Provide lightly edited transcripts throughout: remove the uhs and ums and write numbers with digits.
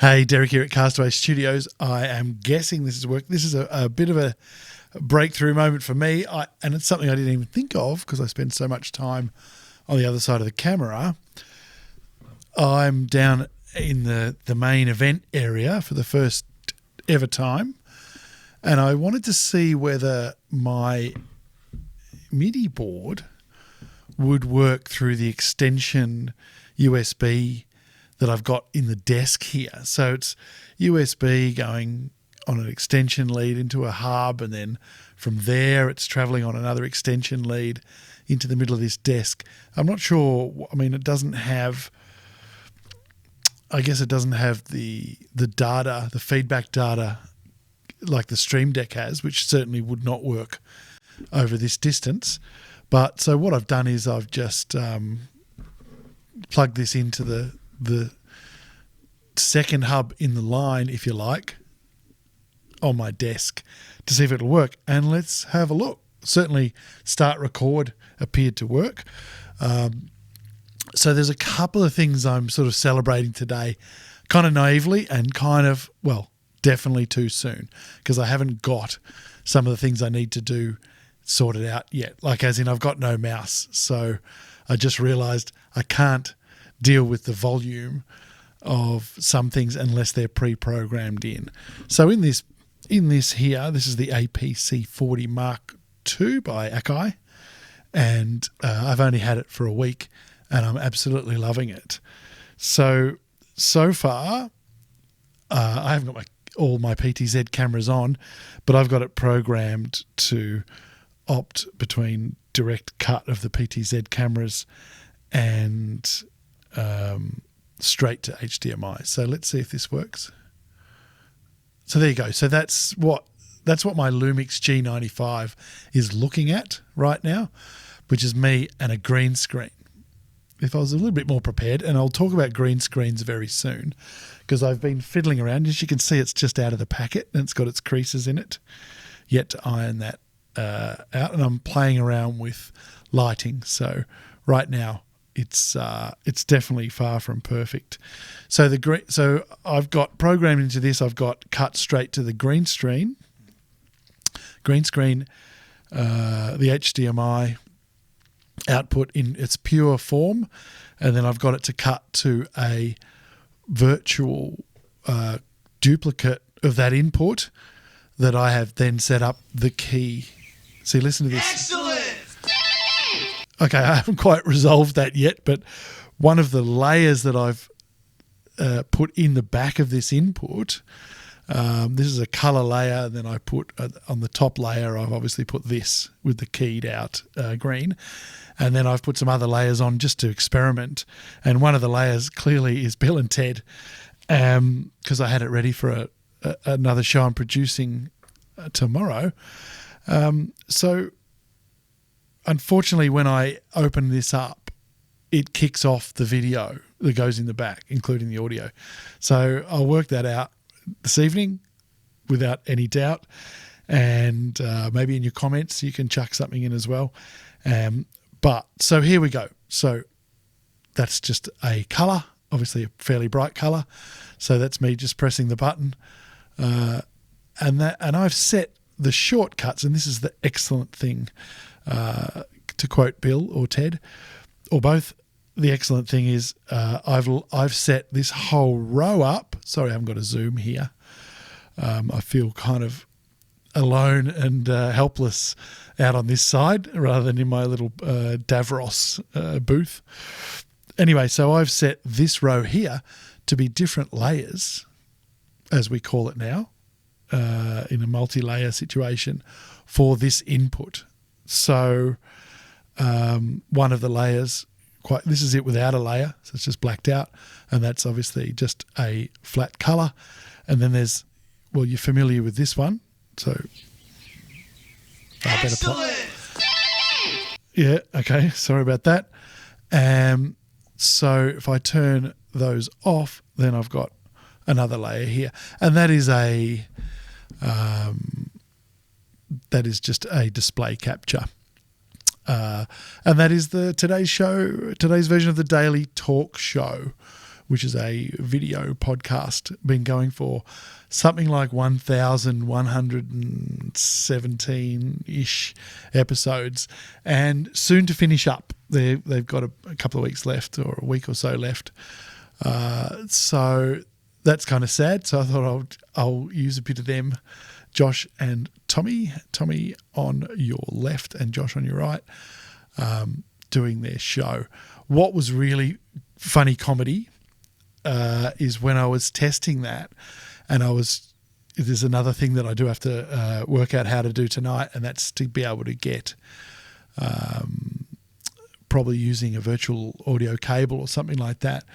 Hey, Derek here at Castaway Studios. I am guessing this is work. This is a bit of a breakthrough moment for me, and it's something I didn't even think of because I spend so much time on the other side of the camera. I'm down in the main event area for the first ever time, and I wanted to see whether my MIDI board would work through the extension USB that I've got in the desk here. So it's USB going on an extension lead into a hub, and then from there it's traveling on another extension lead into the middle of this desk. I'm not sure. I mean, it doesn't have, I guess it doesn't have the data, the feedback data like the Stream Deck has, which certainly would not work over this distance. But so what I've done is I've just plugged this into the second hub in the line, if you like, on my desk to see if it'll work. And let's have a look. Certainly start record appeared to work. So there's a couple of things I'm sort of celebrating today, kind of naively and kind of, well, definitely too soon, because I haven't got some of the things I need to do sorted out yet. Like as in I've got no mouse. So I just realized I can't deal with the volume of some things unless they're pre-programmed in. So in this here, this is the APC40 MkII by Akai, and I've only had it for a week and I'm absolutely loving it. So far, I haven't got all my PTZ cameras on, but I've got it programmed to opt between direct cut of the PTZ cameras and straight to HDMI. So let's see if this works. So there you go. So that's what my Lumix G95 is looking at right now, which is me and a green screen. If I was a little bit more prepared, and I'll talk about green screens very soon, because I've been fiddling around. As you can see, it's just out of the packet and it's got its creases in it. Yet to iron that out, and I'm playing around with lighting. So right now, it's definitely far from perfect. So so I've got programmed into this. I've got cut straight to the green screen, the HDMI output in its pure form, and then I've got it to cut to a virtual duplicate of that input that I have then set up the key. See, listen to this. Excellent. Okay, I haven't quite resolved that yet, but one of the layers that I've put in the back of this input, this is a color layer, then I put on the top layer, I've obviously put this with the keyed out green, and then I've put some other layers on just to experiment, and one of the layers clearly is Bill and Ted, because I had it ready for another show I'm producing tomorrow. So unfortunately, when I open this up, it kicks off the video that goes in the back, including the audio. So I'll work that out this evening without any doubt. And maybe in your comments, you can chuck something in as well. But so here we go. So that's just a color, obviously a fairly bright color. So that's me just pressing the button. And I've set the shortcuts, and this is the excellent thing, to quote Bill or Ted, or both. The excellent thing is I've set this whole row up. Sorry, I haven't got a zoom here. I feel kind of alone and helpless out on this side rather than in my little Davros booth. Anyway, so I've set this row here to be different layers, as we call it now, in a multi-layer situation for this input. So one of the layers, this is it without a layer, so it's just blacked out, and that's obviously just a flat color. And then there's, well, you're familiar with this one, so I better play. Yeah, okay, sorry about that. So if I turn those off, then I've got another layer here, and that is just a display capture. And that is today's version of the Daily Talk Show which is a video podcast, been going for something like 1,117-ish episodes, and soon to finish up. They've got a couple of weeks left, or a week or so left. So that's kind of sad. So I thought I'll use a bit of them, Josh and Tommy. Tommy on your left and Josh on your right, doing their show. What was really funny comedy is when I was testing that, and there's another thing that I do have to work out how to do tonight, and that's to be able to get probably using a virtual audio cable or something like that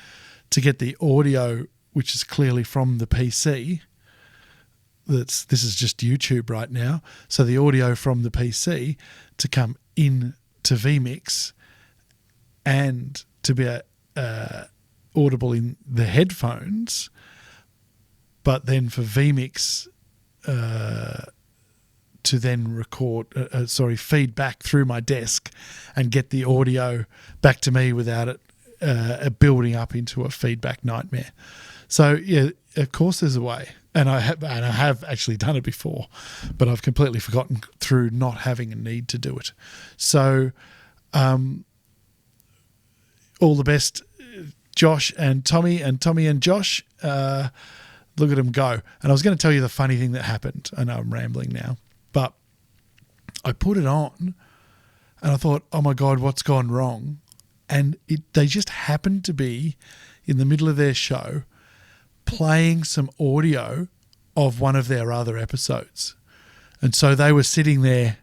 to get the audio, which is clearly from the PC. This is just YouTube right now. So the audio from the PC to come in to vmix and to be audible in the headphones, but then for vmix to then record, feed back through my desk and get the audio back to me without it building up into a feedback nightmare. So yeah, of course there's a way, and I have actually done it before, but I've completely forgotten through not having a need to do it. So all the best, Josh and Tommy and Josh. Look at them go. And I was going to tell you the funny thing that happened. I know I'm rambling now, but I put it on and I thought, oh my God, what's gone wrong? And they just happened to be in the middle of their show playing some audio of one of their other episodes. And so they were sitting there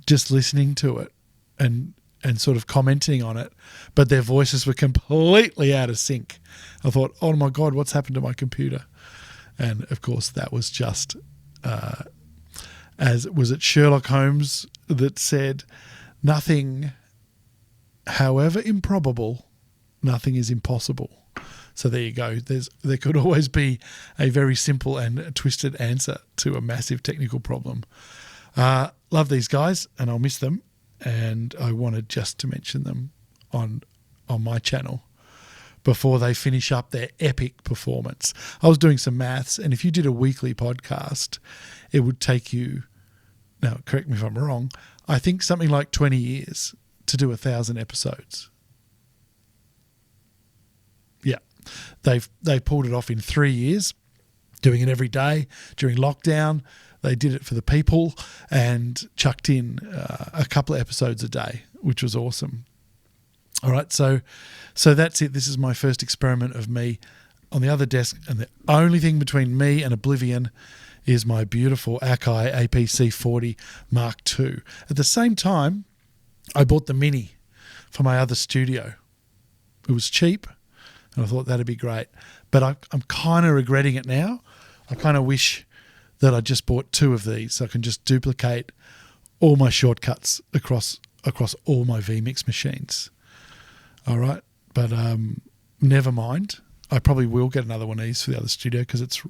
just listening to it and sort of commenting on it, but their voices were completely out of sync. I thought, oh my God, what's happened to my computer? And of course that was just, was it Sherlock Holmes that said, nothing, however improbable, nothing is impossible. So there you go. There could always be a very simple and twisted answer to a massive technical problem. Love these guys, and I'll miss them. And I wanted just to mention them on my channel before they finish up their epic performance. I was doing some maths, and if you did a weekly podcast, it would take you, now correct me if I'm wrong, I think something like 20 years to do 1,000 episodes. Yeah, they pulled it off in 3 years, doing it every day during lockdown. They did it for the people and chucked in a couple of episodes a day, which was awesome. All right, so that's it. This is my first experiment of me on the other desk, and the only thing between me and oblivion is my beautiful Akai APC40 MkII. At the same time, I bought the Mini for my other studio. It was cheap, and I thought that'd be great. But I'm kind of regretting it now. I kind of wish that I just bought 2 of these so I can just duplicate all my shortcuts across all my vmix machines. All right, but never mind. I probably will get another one of these for the other studio because it's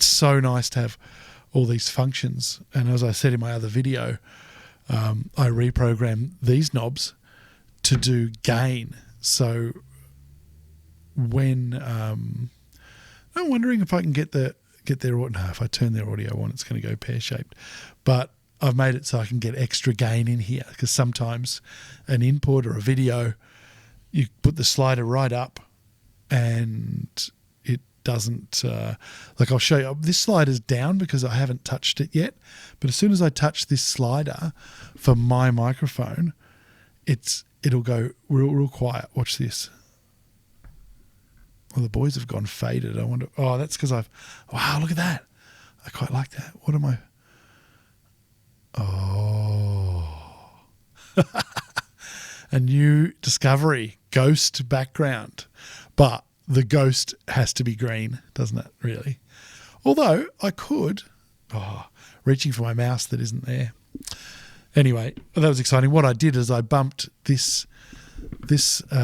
so nice to have all these functions. And as I said in my other video, I reprogrammed these knobs to do gain. So when I'm wondering if I can get their audio. No, if I turn their audio on, it's going to go pear-shaped. But I've made it so I can get extra gain in here because sometimes an input or a video, you put the slider right up and it doesn't, I'll show you. This slider's down because I haven't touched it yet. But as soon as I touch this slider for my microphone, it'll go real quiet. Watch this. Well, the boys have gone faded. I wonder. Oh, that's because wow, look at that. I quite like that. What am I? Oh. A new discovery. Ghost background. But the ghost has to be green, doesn't it, really? Although I could. Reaching for my mouse that isn't there. Anyway, that was exciting. What I did is I bumped this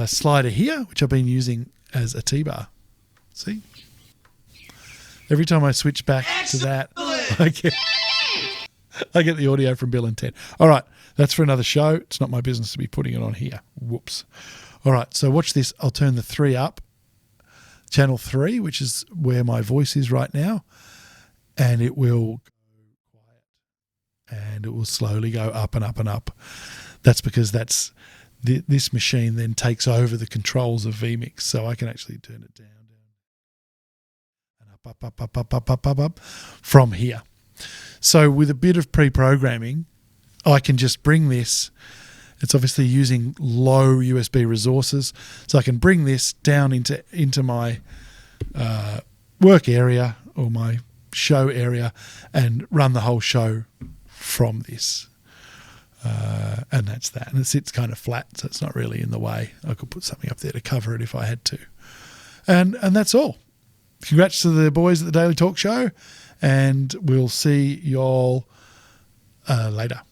slider here, which I've been using as a T-bar. See? Every time I switch back to that, I get the audio from Bill and Ted. All right, that's for another show. It's not my business to be putting it on here. Whoops. All right, so watch this. I'll turn the 3 up channel 3, which is where my voice is right now, and it will go quiet, and it will slowly go up and up and up. That's because this machine then takes over the controls of vmix, so I can actually turn it down, and up from here. So with a bit of pre-programming, I can just bring this. It's obviously using low USB resources, so I can bring this down into my work area or my show area and run the whole show from this. And that's that. And it sits kind of flat, so it's not really in the way. I could put something up there to cover it if I had to. And that's all. Congrats to the boys at the Daily Talk Show, and we'll see y'all later.